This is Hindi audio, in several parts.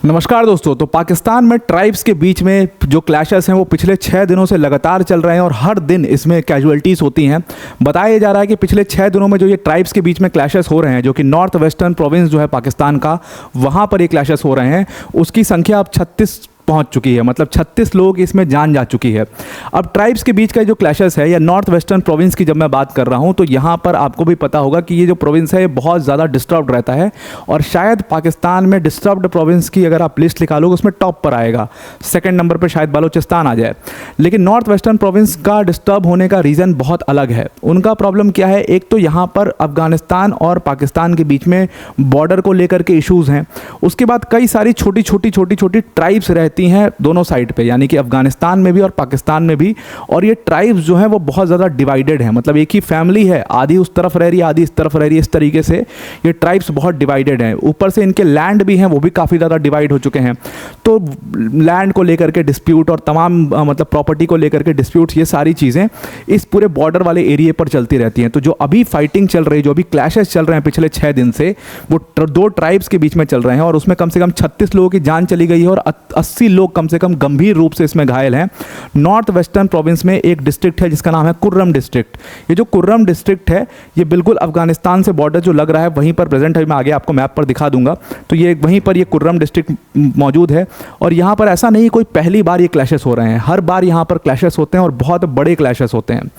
नमस्कार दोस्तों। तो पाकिस्तान में ट्राइब्स के बीच में जो क्लैशेस हैं वो पिछले 6 दिनों से लगातार चल रहे हैं और हर दिन इसमें कैजुअलिटीज़ होती हैं। बताया जा रहा है कि पिछले 6 दिनों में जो ये ट्राइब्स के बीच में क्लैशेस हो रहे हैं, जो कि नॉर्थ वेस्टर्न प्रोविंस जो है पाकिस्तान का, वहाँ पर ये क्लैशेस हो रहे हैं, उसकी संख्या अब 36 पहुंच चुकी है। मतलब 36 लोग इसमें जान जा चुकी है। अब ट्राइब्स के बीच का जो क्लैशेस है या नॉर्थ वेस्टर्न प्रोविंस की जब मैं बात कर रहा हूं तो यहाँ पर आपको भी पता होगा कि ये जो प्रोविंस है ये बहुत ज़्यादा डिस्टर्ब्ड रहता है और शायद पाकिस्तान में डिस्टर्ब्ड प्रोविंस की अगर आप लिस्ट निकालोगे उसमें टॉप पर आएगा। सेकेंड नंबर पर शायद बलोचिस्तान आ जाए। लेकिन नॉर्थ वेस्टर्न प्रोविंस का डिस्टर्ब होने का रीज़न बहुत अलग है। उनका प्रॉब्लम क्या है, एक तो यहाँ पर अफगानिस्तान और पाकिस्तान के बीच में बॉर्डर को लेकर के इशूज़ हैं। उसके बाद कई सारी छोटी छोटी ट्राइब्स रहती हैं दोनों साइड पे, यानी कि अफगानिस्तान में भी और पाकिस्तान में भी। और ये ट्राइब्स जो हैं वो बहुत ज़्यादा डिवाइडेड हैं। मतलब एक ही फैमिली है, आधी उस तरफ रह रही है, आधी इस तरफ रह रही है। इस तरीके से ये ट्राइब्स बहुत डिवाइडेड हैं। ऊपर से इनके लैंड भी हैं, वो भी काफ़ी ज़्यादा डिवाइड हो चुके हैं। तो लैंड को लेकर के डिस्प्यूट और तमाम मतलब प्रॉपर्टी को लेकर के डिस्प्यूट्स, ये सारी चीज़ें इस पूरे बॉर्डर वाले एरिया पर चलती रहती हैं। तो जो अभी फाइटिंग चल रही है, जो अभी क्लैशेस चल रहे हैं पिछले 6 दिन से, वो 2 ट्राइब्स के बीच में चल रहे हैं और उसमें कम से कम 36 लोगों की जान चली गई है और 80 लोग कम से कम गंभीर रूप से इसमें घायल हैं। नॉर्थ वेस्टर्न प्रोविंस में एक डिस्ट्रिक्ट है जिसका नाम है कुर्रम डिस्ट्रिक्ट। ये जो कुर्रम डिस्ट्रिक्ट है ये बिल्कुल अफगानिस्तान से बॉर्डर जो लग रहा है वहीं पर प्रेजेंट है। मैं आगे आपको मैप पर दिखा दूंगा। तो ये वहीं पर ये कुर्रम डिस्ट्रिक्ट मौजूद है और यहाँ पर ऐसा नहीं कोई पहली बार ये क्लैशेस हो रहे हैं। हर बार यहाँ पर क्लैशेस होते हैं और बहुत बड़े क्लैशेस होते हैं।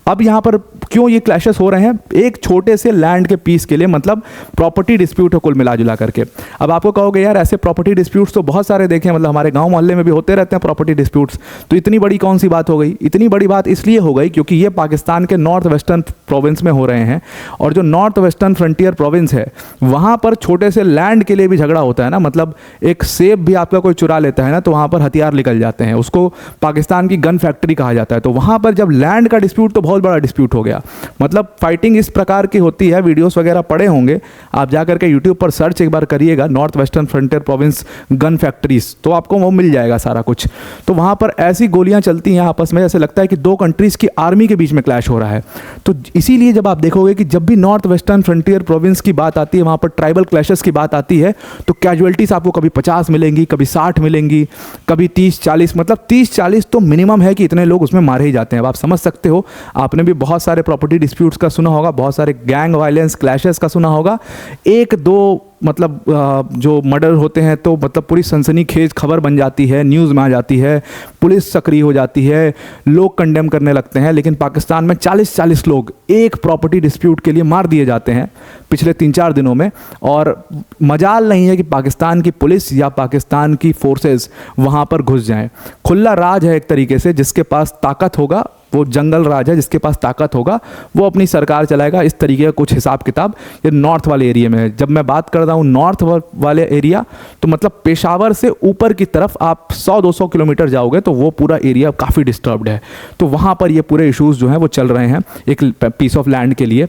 अब यहाँ पर क्यों ये क्लैशेस हो रहे हैं? एक छोटे से लैंड के पीस के लिए, मतलब प्रॉपर्टी डिस्प्यूट है कुल मिला जुला करके। अब आपको कहोगे यार ऐसे प्रॉपर्टी डिस्प्यूट्स तो बहुत सारे देखे, मतलब हमारे गांव मोहल्ले में भी होते रहते हैं प्रॉपर्टी डिस्प्यूट्स, तो इतनी बड़ी कौन सी बात हो गई? इतनी बड़ी बात इसलिए हो गई क्योंकि ये पाकिस्तान के नॉर्थ वेस्टर्न प्रोविंस में हो रहे हैं और जो नॉर्थ वेस्टर्न फ्रंटियर प्रोविंस है वहाँ पर छोटे से लैंड के लिए भी झगड़ा होता है ना। मतलब एक सेब भी आपका कोई चुरा लेता है ना तो वहाँ पर हथियार निकल जाते हैं, उसको पाकिस्तान की गन फैक्ट्री कहा जाता है। तो वहाँ पर जब लैंड का डिस्प्यूट, तो बहुत बड़ा डिस्प्यूट हो गया। मतलब फाइटिंग इस प्रकार की होती है। वीडियोस वगैरह पड़े होंगे, आप जाकर के यूट्यूब पर सर्च एक बार करिएगा north western frontier province gun factories, तो आपको वो मिल जाएगा सारा कुछ। तो वहाँ पर ऐसी गोलियाँ चलती हैं आपस में, जैसे लगता है कि 2 कंट्रीज़ की आर्मी के बीच में क्लैश हो रहा है। तो इसीलिए जब आप देखोगे कि जब भी नॉर्थ वेस्टर्न फ्रंटियर प्रोविंस की बात आती है, वहाँ पर ट्राइबल क्लैशेस की बात आती है, तो कैजुअलिटीज़ आपको कभी 50 मिलेंगी, कभी 60 मिलेंगी, कभी 30-40। मतलब 30-40 तो मिनिमम है कि इतने लोग उसमें मारे ही जाते हैं। अब आप समझ सकते हो। आपने भी बहुत सारे प्रॉपर्टी डिस्प्यूट्स का सुना होगा, बहुत सारे गैंग वायलेंस क्लैशेस का सुना होगा। 1-2 मतलब जो मर्डर होते हैं तो मतलब पूरी सनसनीखेज खबर बन जाती है, न्यूज़ में आ जाती है, पुलिस सक्रिय हो जाती है, लोग कंडेम करने लगते हैं। लेकिन पाकिस्तान में 40-40 लोग एक प्रॉपर्टी डिस्प्यूट के लिए मार दिए जाते हैं पिछले 3-4 दिनों में। और मजाल नहीं है कि पाकिस्तान की पुलिस या पाकिस्तान की फोर्सेस वहाँ पर घुस जाएं। खुला राज है एक तरीके से, जिसके पास ताकत होगा वो जंगल राज है, जिसके पास ताकत होगा वो अपनी सरकार चलाएगा। इस तरीके का कुछ हिसाब किताब ये नॉर्थ वाले एरिया में है। जब मैं बात कर रहा हूँ नॉर्थ वाले एरिया, तो मतलब पेशावर से ऊपर की तरफ आप 100-200 किलोमीटर जाओगे तो वो पूरा एरिया काफ़ी डिस्टर्ब्ड है। तो वहाँ पर ये पूरे इश्यूज़ जो हैं वो चल रहे हैं एक पीस ऑफ लैंड के लिए।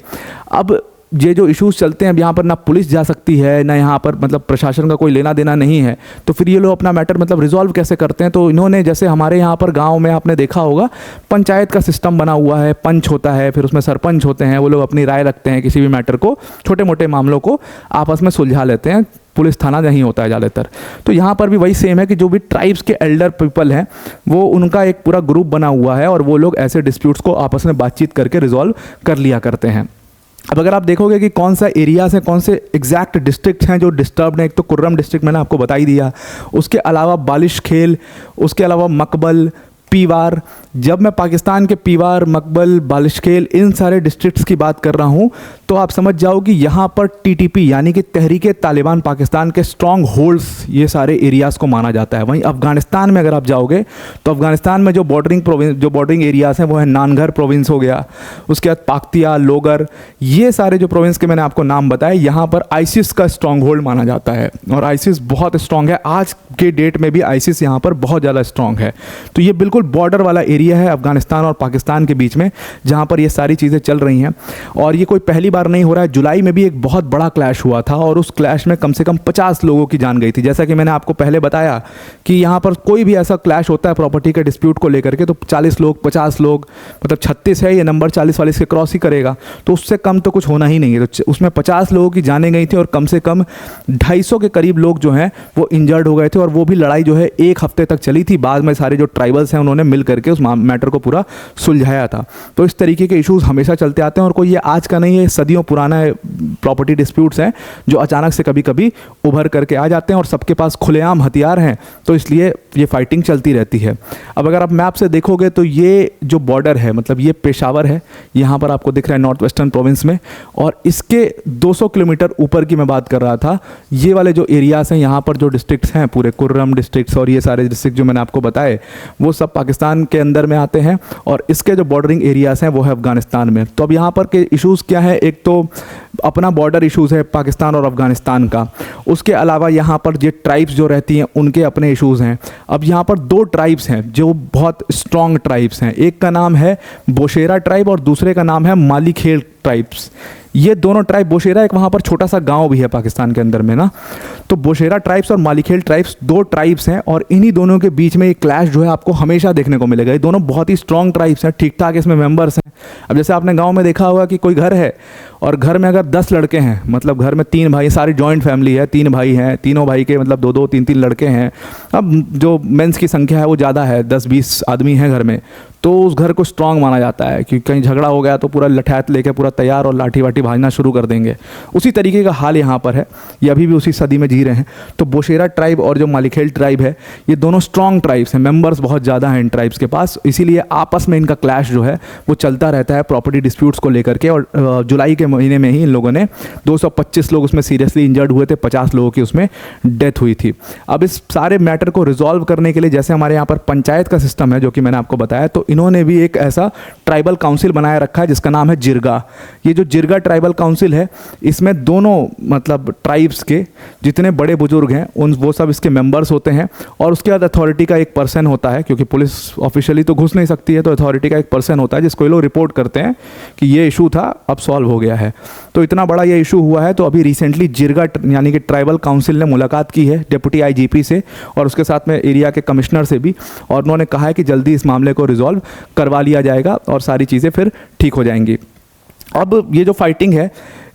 अब ये जो इश्यूज़ चलते हैं, अब यहाँ पर ना पुलिस जा सकती है, ना यहाँ पर मतलब प्रशासन का कोई लेना देना नहीं है। तो फिर ये लोग अपना मैटर मतलब रिजॉल्व कैसे करते हैं? तो इन्होंने, जैसे हमारे यहाँ पर गांव में आपने देखा होगा, पंचायत का सिस्टम बना हुआ है, पंच होता है, फिर उसमें सरपंच होते हैं, वो लोग अपनी राय रखते हैं, किसी भी मैटर को, छोटे मोटे मामलों को आपस में सुलझा लेते हैं। पुलिस थाना नहीं होता है ज़्यादातर। तो यहाँ पर भी वही सेम है कि जो भी ट्राइब्स के एल्डर पीपल हैं वो, उनका एक पूरा ग्रुप बना हुआ है और वो लोग ऐसे डिस्प्यूट्स को आपस में बातचीत करके रिजॉल्व कर लिया करते हैं। अब अगर आप देखोगे कि कौन सा एरियाज़ हैं, कौन से एग्जैक्ट डिस्ट्रिक्ट हैं जो डिस्टर्ब्ड हैं, एक तो कुर्रम डिस्ट्रिक्ट मैंने आपको बता ही दिया, उसके अलावा बालिश खेल, उसके अलावा मकबल, पीवार। जब मैं पाकिस्तान के पीवार, मकबल, बालिशखेल, इन सारे डिस्ट्रिक्ट्स की बात कर रहा हूँ तो आप समझ जाओ कि यहाँ पर टीटीपी यानी कि तहरीक-ए-तालिबान पाकिस्तान के स्ट्रॉन्ग होल्ड्स, ये सारे एरियाज़ को माना जाता है। वहीं अफ़गानिस्तान में अगर आप जाओगे तो अफ़गानिस्तान में जो बॉर्डरिंग एरियाज़ हैं वो है नानघर प्रोविंस हो गया, उसके बाद पाक्तिया, लोगर, ये सारे जो प्रोविंस के मैंने आपको नाम बताए, यहाँ पर आईसिस का स्ट्रॉन्ग होल्ड माना जाता है और आईसिस बहुत स्ट्रॉन्ग है। आज के डेट में भी आईसिस यहाँ पर बहुत ज़्यादा स्ट्रॉन्ग है। तो ये बिल्कुल बॉर्डर वाला एरिया है अफगानिस्तान और पाकिस्तान के बीच में, जहाँ पर ये सारी चीज़ें चल रही हैं। और ये कोई पहली बार नहीं हो रहा है। जुलाई में भी एक बहुत बड़ा क्लैश हुआ था और उस क्लैश में कम से कम 50 लोगों की जान गई थी। जैसा कि मैंने आपको पहले बताया कि यहाँ पर कोई भी ऐसा क्लैश होता है प्रॉपर्टी के डिस्प्यूट को लेकर के तो 40 लोग 50 लोग, मतलब 36 है ये नंबर, 40-40 के क्रॉस ही करेगा, तो उससे कम तो कुछ होना ही नहीं है। तो उसमें 50 लोगों की जानें गई थी और कम से कम 250 के करीब लोग जो हैं वो इंजर्ड हो गए थे। और वो भी लड़ाई जो है 1 हफ्ते तक चली थी। बाद में सारे जो ट्राइबल्स हैं उन्होंने मिल करके उस मैटर को पूरा सुलझाया था। तो इस तरीके के इश्यूज़ हमेशा चलते आते हैं और कोई ये आज का नहीं है, सदियों पुराना प्रॉपर्टी डिस्प्यूट्स हैं जो अचानक से कभी कभी उभर करके आ जाते हैं और सबके पास खुलेआम हथियार हैं, तो इसलिए ये फाइटिंग चलती रहती है। अब अगर आप मैप से देखोगे तो ये जो बॉर्डर है, मतलब ये पेशावर है, यहाँ पर आपको दिख रहा है नॉर्थ वेस्टर्न प्रोविंस में, और इसके 200 किलोमीटर ऊपर की मैं बात कर रहा था। ये वाले जो एरियाज़ हैं यहाँ पर जो डिस्ट्रिक्ट्स हैं, पूरे कुर्रम डिस्ट्रिक्ट्स और ये सारे डिस्ट्रिक्ट जो मैंने आपको बताए वो सब पाकिस्तान के अंदर में आते हैं और इसके जो बॉर्डरिंग एरियाज़ हैं वो है अफगानिस्तान में। तो अब यहाँ पर के इश्यूज़ क्या है, एक तो अपना बॉर्डर इश्यूज़ है पाकिस्तान और अफगानिस्तान का, उसके अलावा यहाँ पर ये ट्राइब्स जो रहती हैं उनके अपने इश्यूज़ हैं। अब यहाँ पर 2 ट्राइब्स हैं जो बहुत स्ट्रॉन्ग ट्राइब्स हैं, एक का नाम है बोशेरा ट्राइब और दूसरे का नाम है मालीखेल ट्राइब्स। ये दोनों ट्राइब, बोशेरा एक वहाँ पर छोटा सा गांव भी है पाकिस्तान के अंदर में ना, तो बोशेरा ट्राइब्स और मालीखेल ट्राइब्स 2 ट्राइब्स हैं और इन्हीं दोनों के बीच में एक क्लैश जो है आपको हमेशा देखने को मिलेगा। ये दोनों बहुत ही स्ट्रॉन्ग ट्राइब्स हैं, ठीक ठाक इसमें मेंबर्स हैं। अब जैसे आपने गांव में देखा होगा कि कोई घर है और घर में अगर 10 लड़के हैं, मतलब घर में 3 भाई, सारी जॉइंट फैमिली है, 3 भाई हैं, तीनों भाई के मतलब 2-2 3-3 लड़के हैं। अब जो मेंस की संख्या है वो ज़्यादा है, 10-20 आदमी हैं घर में, तो उस घर को स्ट्रांग माना जाता है कि कहीं झगड़ा हो गया तो पूरा लठैत लेके पूरा तैयार और लाठी वाठी भाजना शुरू कर देंगे। उसी तरीके का हाल यहाँ पर है, ये अभी भी उसी सदी में जी रहे हैं। तो बोशेरा ट्राइब और जो मालीखेल ट्राइब है ये दोनों स्ट्रॉन्ग ट्राइब्स हैं, मेंबर्स बहुत ज़्यादा हैं इन ट्राइब्स के पास, इसीलिए आपस में इनका क्लैश जो है वो चलता रहता है प्रॉपर्टी डिस्प्यूट्स को लेकर के। और जुलाई के महीने में ही इन लोगों ने 225 लोग उसमें सीरियसली इंजर्ड हुए थे, 50 लोगों की उसमें डेथ हुई थी। अब इस सारे मैटर को रिजॉल्व करने के लिए जैसे हमारे यहाँ पर पंचायत का सिस्टम है जो कि मैंने आपको बताया, तो इन्होंने भी एक ऐसा ट्राइबल काउंसिल बनाया रखा है जिसका नाम है जिरगा। ये जो जिरगा ट्राइबल काउंसिल है इसमें दोनों मतलब ट्राइब्स के जितने बड़े बुजुर्ग हैं वो सब इसके मेंबर्स होते हैं। और उसके बाद अथॉरिटी का एक पर्सन होता है, क्योंकि पुलिस ऑफिशियली तो घुस नहीं सकती है, तो अथॉरिटी का एक पर्सन होता है जिसको ये लोग रिपोर्ट करते हैं कि ये इशू था, अब सॉल्व हो गया है। तो इतना बड़ा ये इशू हुआ है, तो अभी रिसेंटली जिरगा यानी कि ट्राइबल काउंसिल ने मुलाकात की है डिप्टी आईजीपी से और उसके साथ में एरिया के कमिश्नर से भी, और उन्होंने कहा है कि जल्दी इस मामले को रिजॉल्व करवा लिया जाएगा और सारी चीज़ें फिर ठीक हो जाएंगी। अब ये जो फाइटिंग है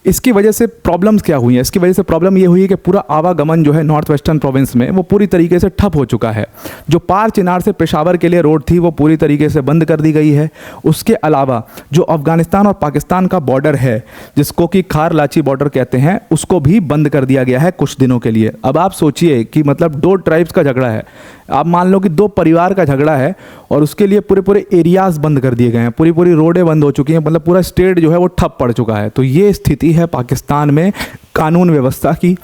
इसकी वजह से प्रॉब्लम्स क्या हुई हैं? इसकी वजह से प्रॉब्लम ये हुई है कि पूरा आवागमन जो है नॉर्थ वेस्टर्न प्रोविंस में वो पूरी तरीके से ठप हो चुका है। जो पार चिनार से पेशावर के लिए रोड थी वो पूरी तरीके से बंद कर दी गई है। उसके अलावा जो अफगानिस्तान और पाकिस्तान का बॉर्डर है जिसको कि खार लाची बॉर्डर कहते हैं, उसको भी बंद कर दिया गया है कुछ दिनों के लिए। अब आप सोचिए कि मतलब 2 ट्राइब्स का झगड़ा है, आप मान लो कि 2 परिवार का झगड़ा है और उसके लिए पूरे एरियाज़ बंद कर दिए गए हैं, पूरी रोडें बंद हो चुकी हैं, मतलब पूरा स्टेट जो है वो ठप पड़ चुका है। तो ये स्थिति है पाकिस्तान में कानून व्यवस्था की,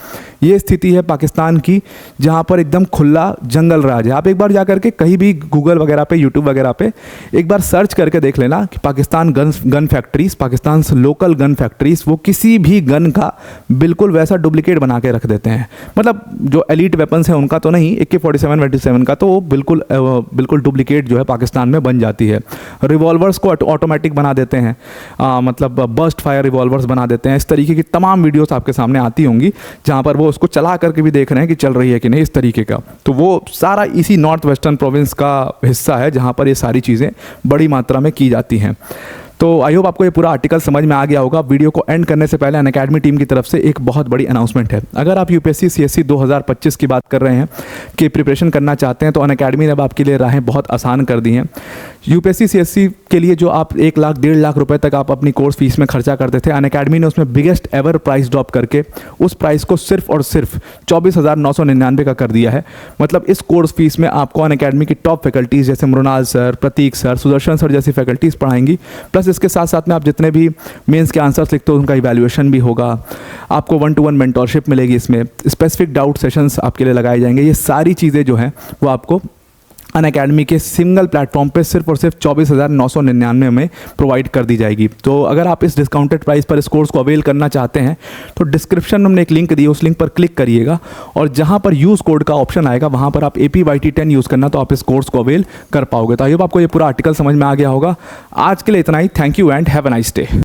ये स्थिति है पाकिस्तान की जहाँ पर एकदम खुला जंगल राज है। आप एक बार जा करके कहीं भी गूगल वगैरह पे, यूट्यूब वगैरह पे एक बार सर्च करके देख लेना कि Pakistan gun factories, Pakistan local gun factories, वो किसी भी गन का बिल्कुल वैसा डुप्लीकेट बना के रख देते हैं। मतलब जो एलीट वेपन्स हैं उनका तो नहीं, AK-47 का तो वो बिल्कुल डुप्लीकेट जो है पाकिस्तान में बन जाती है। रिवॉल्वर्स को ऑटोमेटिक बना देते हैं, मतलब बर्स्ट फायर रिवॉल्वर्स बना देते हैं। इस तरीके की तमाम वीडियोस आपके सामने आती होंगी जहाँ पर वो उसको चला करके भी देख रहे हैं कि चल रही है कि नहीं, इस तरीके का। तो वो सारा इसी नॉर्थ वेस्टर्न प्रोविंस का हिस्सा है जहाँ पर ये सारी चीज़ें बड़ी मात्रा में की जाती हैं। तो आई होप आपको ये पूरा आर्टिकल समझ में आ गया होगा। वीडियो को एंड करने से पहले अनअकैडमी टीम की तरफ से एक बहुत बड़ी अनाउंसमेंट है। अगर आप यूपीएससी सीएससी 2025 की बात कर रहे हैं कि प्रिपरेशन करना चाहते हैं, तो अनअकैडमी ने अब आपके लिए राहें बहुत आसान कर दी हैं। यूपीएससी सीएससी के लिए जो आप 1 लाख 1.5 लाख रुपए तक आप अपनी कोर्स फीस में खर्चा करते थे, अनअकैडमी ने उसमें बिगेस्ट एवर प्राइस ड्रॉप करके उस प्राइस को सिर्फ और सिर्फ 24,999 का कर दिया है। मतलब इस कोर्स फीस में आपको अनअकैडमी की टॉप फैकल्टीज़ जैसे मृणाल सर, प्रतीक सर, सुदर्शन सर जैसी फैकल्टीज़ पढ़ाएंगी। प्लस इसके साथ साथ में आप जितने भी मेंस के आंसर्स लिखते हो उनका इवैल्यूएशन भी होगा। आपको 1-to-1 मेंटोरशिप मिलेगी, इसमें स्पेसिफिक डाउट सेशंस आपके लिए लगाए जाएंगे। ये सारी चीज़ें जो हैं वो आपको अनअकैडमी के सिंगल प्लेटफॉर्म पे सिर्फ और सिर्फ 24,999 में प्रोवाइड कर दी जाएगी। तो अगर आप इस डिस्काउंटेड प्राइस पर इस कोर्स को अवेल करना चाहते हैं तो डिस्क्रिप्शन में हमने एक लिंक दी है, उस लिंक पर क्लिक करिएगा और जहां पर यूज़ कोड का ऑप्शन आएगा वहां पर आप APYT10 यूज़ करना, तो आप इस कोर्स को अवेल कर पाओगे। तो आई होप आपको ये पूरा आर्टिकल समझ में आ गया होगा। आज के लिए इतना ही। Thank you and have a nice day.